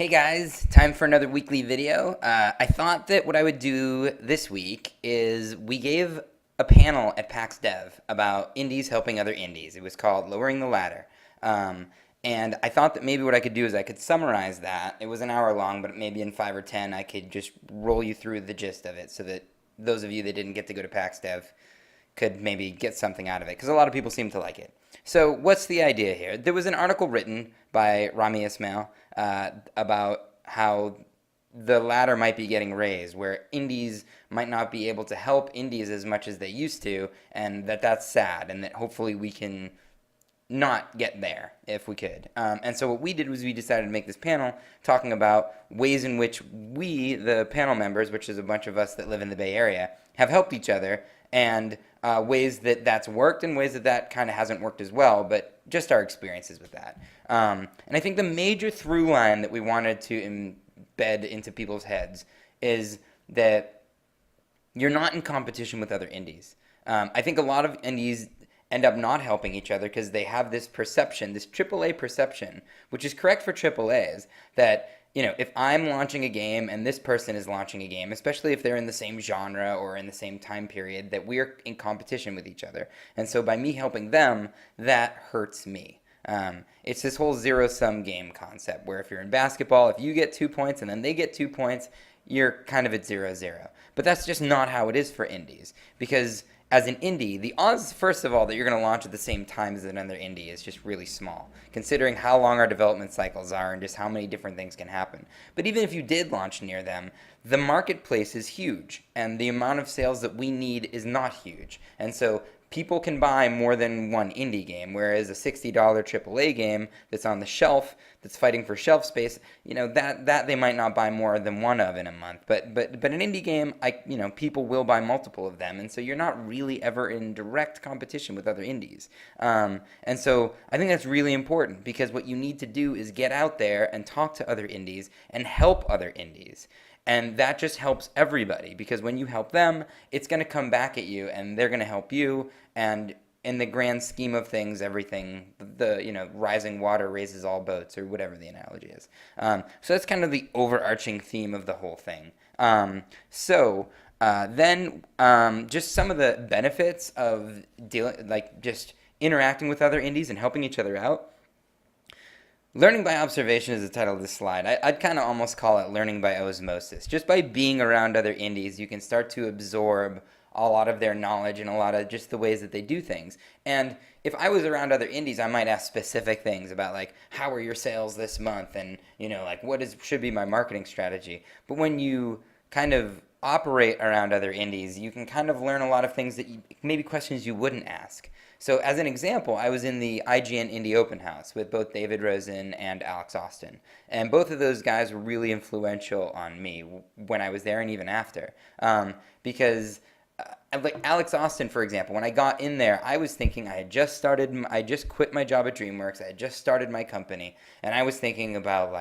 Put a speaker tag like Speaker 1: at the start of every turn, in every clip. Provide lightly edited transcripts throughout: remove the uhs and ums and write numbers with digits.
Speaker 1: Hey guys, time for another weekly video. I thought that what I would do this week is we gave a panel at PAX Dev about indies helping other indies. It was called Lowering the Ladder. And I thought that maybe what I could do is I could summarize that. It was an hour long, but maybe in 5 or 10 I could just roll you through the gist of it so that those of you that didn't get to go to PAX Dev could maybe get something out of it, because a lot of people seem to like it. So what's the idea here? There was an article written by Rami Ismail about how the ladder might be getting raised, where indies might not be able to help indies as much as they used to, and that's sad, and that hopefully we can not get there if we could. And so what we did was we decided to make this panel talking about ways in which we, the panel members, which is a bunch of us that live in the Bay Area, have helped each other, and ways that that's worked and ways that that kind of hasn't worked as well, but just our experiences with that. And I think the major through line that we wanted to embed into people's heads is that you're not in competition with other indies. I think a lot of indies end up not helping each other because they have this perception, this AAA perception, which is correct for AAAs, that if I'm launching a game and this person is launching a game, especially if they're in the same genre or in the same time period, that we're in competition with each other. And so by me helping them, that hurts me. It's this whole zero-sum game concept where if you're in basketball, if you get 2 points and then they get 2 points, you're kind of at 0-0. But that's just not how it is for indies, because as an indie, the odds, first of all, that you're going to launch at the same time as another indie is just really small, considering how long our development cycles are and just how many different things can happen. But even if you did launch near them, the marketplace is huge, and the amount of sales that we need is not huge. And so people can buy more than one indie game, whereas a $60 AAA game that's on the shelf, that's fighting for shelf space, that they might not buy more than one of in a month. But an indie game, people will buy multiple of them, and so you're not really ever in direct competition with other indies. And so I think that's really important, because what you need to do is get out there and talk to other indies and help other indies. And that just helps everybody, because when you help them, it's going to come back at you, and they're going to help you. And in the grand scheme of things, everything, rising water raises all boats, or whatever the analogy is. So that's kind of the overarching theme of the whole thing. Then just some of the benefits of just interacting with other indies and helping each other out. Learning by observation is the title of this slide. I'd kind of almost call it learning by osmosis. Just by being around other indies, you can start to absorb a lot of their knowledge and a lot of just the ways that they do things. And if I was around other indies, I might ask specific things about, like, how are your sales this month, and what should be my marketing strategy. But when you kind of operate around other indies, you can kind of learn a lot of things that maybe questions you wouldn't ask. So as an example, I was in the IGN Indie Open House with both David Rosen and Alex Austin. And both of those guys were really influential on me when I was there and even after. Because like Alex Austin, for example, when I got in there, I was thinking I just quit my job at DreamWorks, I had just started my company, and I was thinking about,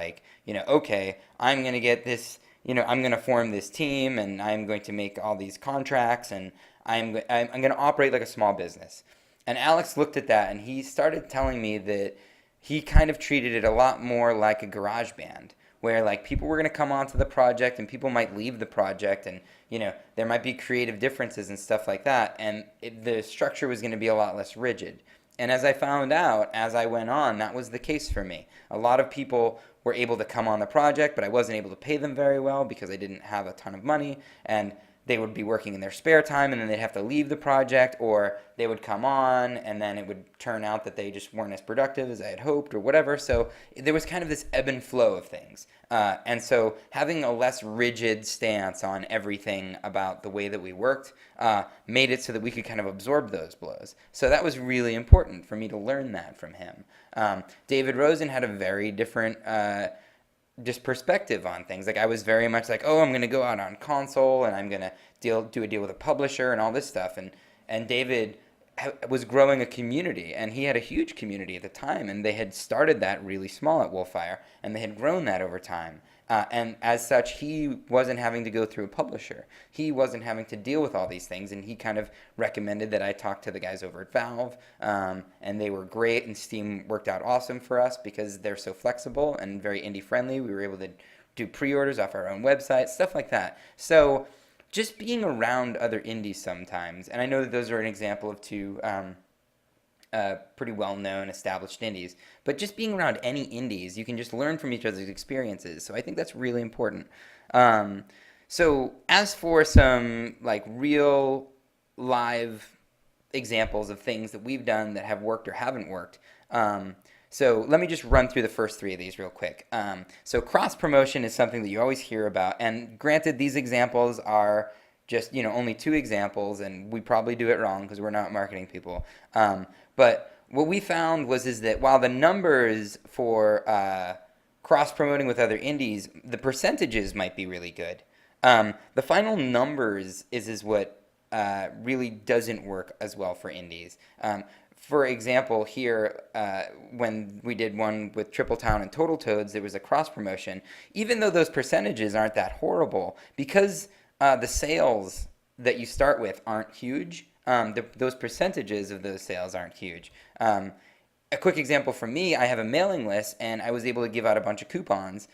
Speaker 1: okay, I'm going to get this, I'm going to form this team, and I'm going to make all these contracts, and I'm going to operate like a small business. And Alex looked at that, and he started telling me that he kind of treated it a lot more like a garage band, where people were going to come onto the project and people might leave the project, and there might be creative differences and stuff like that, and the structure was going to be a lot less rigid. And as I found out as I went on, that was the case for me. A lot of people were able to come on the project, but I wasn't able to pay them very well because I didn't have a ton of money, and they would be working in their spare time, and then they'd have to leave the project, or they would come on and then it would turn out that they just weren't as productive as I had hoped, or whatever. So there was kind of this ebb and flow of things. And so having a less rigid stance on everything about the way that we worked made it so that we could kind of absorb those blows. So that was really important for me to learn that from him. David Rosen had a very different just perspective on things. I was very much like, oh, I'm going to go out on console, and I'm going to do a deal with a publisher and all this stuff. And David was growing a community, and he had a huge community at the time, and they had started that really small at Wolfire, and they had grown that over time. And as such, he wasn't having to go through a publisher. He wasn't having to deal with all these things, and he kind of recommended that I talk to the guys over at Valve, and they were great, and Steam worked out awesome for us because they're so flexible and very indie friendly. We were able to do pre-orders off our own website, stuff like that. So just being around other indies sometimes, and I know that those are an example of two pretty well-known established indies, but just being around any indies, you can just learn from each other's experiences. So I think that's really important. So as for some like real live examples of things that we've done that have worked or haven't worked, so let me just run through the first three of these real quick. So cross promotion is something that you always hear about, and granted, these examples are just only two examples, and we probably do it wrong because we're not marketing people. But what we found is that while the numbers for cross promoting with other indies, the percentages might be really good. The final numbers is what really doesn't work as well for indies. For example, here, when we did one with Triple Town and Total Toads, there was a cross promotion. Even though those percentages aren't that horrible, because the sales that you start with aren't huge, those percentages of those sales aren't huge. A quick example from me, I have a mailing list, and I was able to give out a bunch of coupons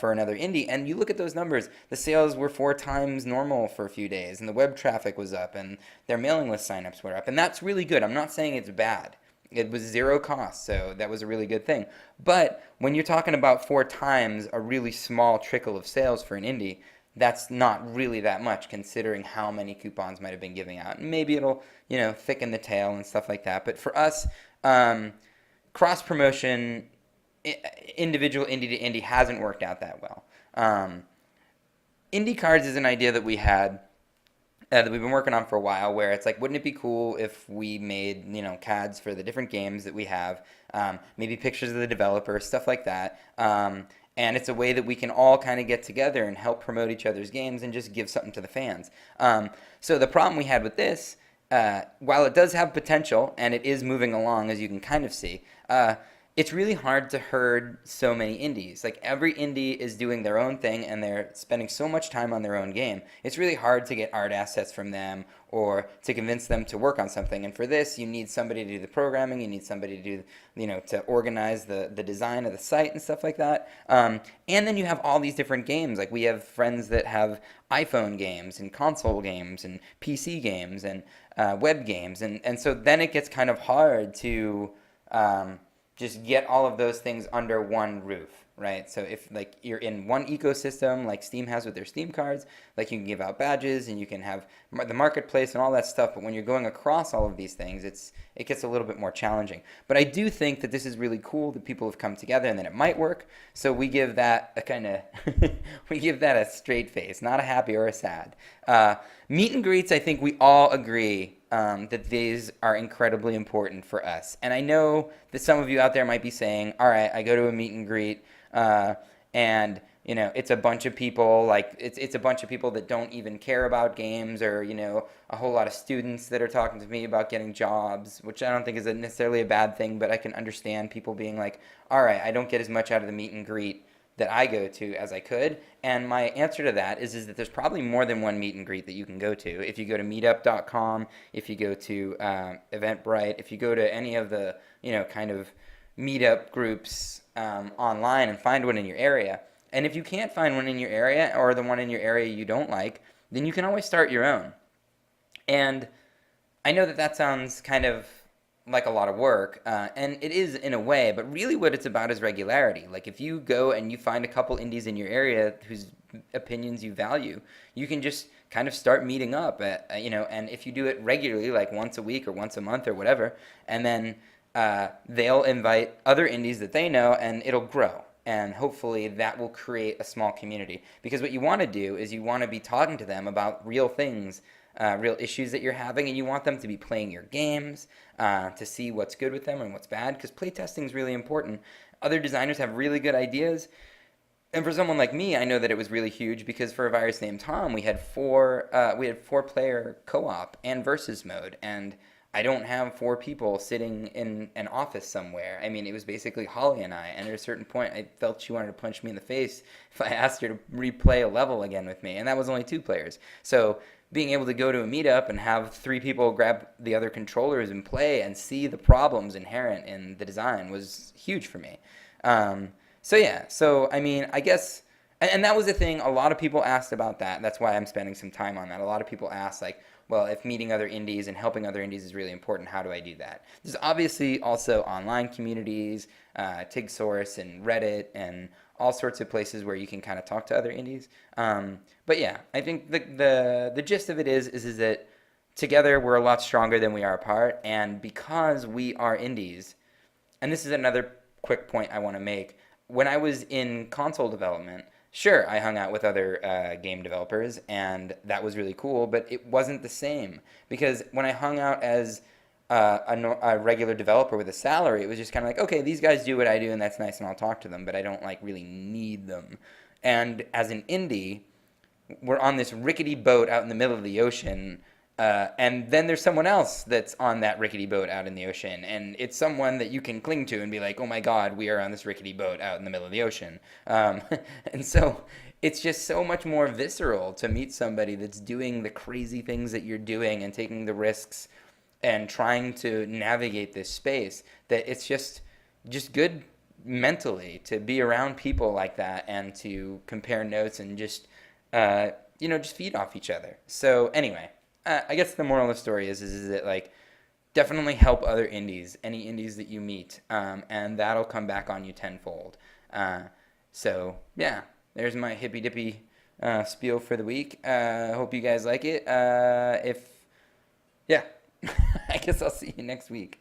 Speaker 1: for another indie, and you look at those numbers, the sales were 4 times normal for a few days, and the web traffic was up, and their mailing list signups were up, and that's really good. I'm not saying it's bad. It was zero cost, so that was a really good thing. But when you're talking about 4 times a really small trickle of sales for an indie, that's not really that much considering how many coupons might have been giving out. And maybe it'll, thicken the tail and stuff like that. But for us, cross promotion, individual indie to indie hasn't worked out that well. Indie cards is an idea that we had that we've been working on for a while, where it's like, wouldn't it be cool if we made CADs for the different games that we have, maybe pictures of the developer, stuff like that. And it's a way that we can all kind of get together and help promote each other's games and just give something to the fans. So the problem we had with this, while it does have potential and it is moving along, as you can kind of see, it's really hard to herd so many indies. Like, every indie is doing their own thing and they're spending so much time on their own game. It's really hard to get art assets from them or to convince them to work on something. And for this, you need somebody to do the programming, you need somebody to do, to organize the design of the site and stuff like that. And then you have all these different games. Like, we have friends that have iPhone games and console games and PC games and web games. And so then it gets kind of hard to just get all of those things under one roof, right? So if like you're in one ecosystem like Steam has with their Steam cards, like you can give out badges and you can have the marketplace and all that stuff, but when you're going across all of these things, it gets a little bit more challenging. But I do think that this is really cool that people have come together and that it might work. So we give that a kind of we give that a straight face, not a happy or a sad. Meet and greets, I think we all agree that these are incredibly important for us. And I know that some of you out there might be saying, all right, I go to a meet and greet and it's a bunch of people, like it's a bunch of people that don't even care about games, or a whole lot of students that are talking to me about getting jobs, which I don't think is necessarily a bad thing, but I can understand people being like, all right, I don't get as much out of the meet and greet that I go to as I could. And my answer to that is that there's probably more than one meet and greet that you can go to. If you go to meetup.com, if you go to Eventbrite, if you go to any of the kind of meetup groups online and find one in your area. And if you can't find one in your area, or the one in your area you don't like, then you can always start your own. And I know that sounds kind of like a lot of work, and it is in a way, but really what it's about is regularity. Like, if you go and you find a couple indies in your area whose opinions you value, you can just kind of start meeting up, and if you do it regularly, like once a week or once a month or whatever, and then they'll invite other indies that they know, and it'll grow. And hopefully that will create a small community. Because what you want to do is you want to be talking to them about real things, real issues that you're having, and you want them to be playing your games to see what's good with them and what's bad, because playtesting is really important. Other designers have really good ideas, and for someone like me, I know that it was really huge, because for A Virus Named Tom, we had four player co-op and versus mode, and I don't have four people sitting in an office somewhere. I mean, it was basically Holly and I, and at a certain point, I felt she wanted to punch me in the face if I asked her to replay a level again with me, and that was only two players. So being able to go to a meetup and have three people grab the other controllers and play and see the problems inherent in the design was huge for me. So yeah, so I mean, I guess, and that was the thing. A lot of people asked about that. That's why I'm spending some time on that. A lot of people asked, like, well, if meeting other indies and helping other indies is really important, how do I do that? There's obviously also online communities, TigSource and Reddit and all sorts of places where you can kind of talk to other indies. But yeah, I think the gist of it is that together we're a lot stronger than we are apart, and because we are indies, and this is another quick point I want to make. When I was in console development, sure, I hung out with other game developers, and that was really cool, but it wasn't the same. Because when I hung out as a regular developer with a salary, it was just kind of like, okay, these guys do what I do, and that's nice, and I'll talk to them, but I don't like really need them. And as an indie, we're on this rickety boat out in the middle of the ocean, and then there's someone else that's on that rickety boat out in the ocean, and it's someone that you can cling to and be like, oh my God, we are on this rickety boat out in the middle of the ocean. And so it's just so much more visceral to meet somebody that's doing the crazy things that you're doing and taking the risks and trying to navigate this space, that it's just good mentally to be around people like that and to compare notes and just feed off each other. So anyway, I guess the moral of the story is that, like, definitely help other indies, any indies that you meet, and that'll come back on you tenfold. So yeah, there's my hippy dippy spiel for the week. Hope you guys like it. Yeah, I guess I'll see you next week.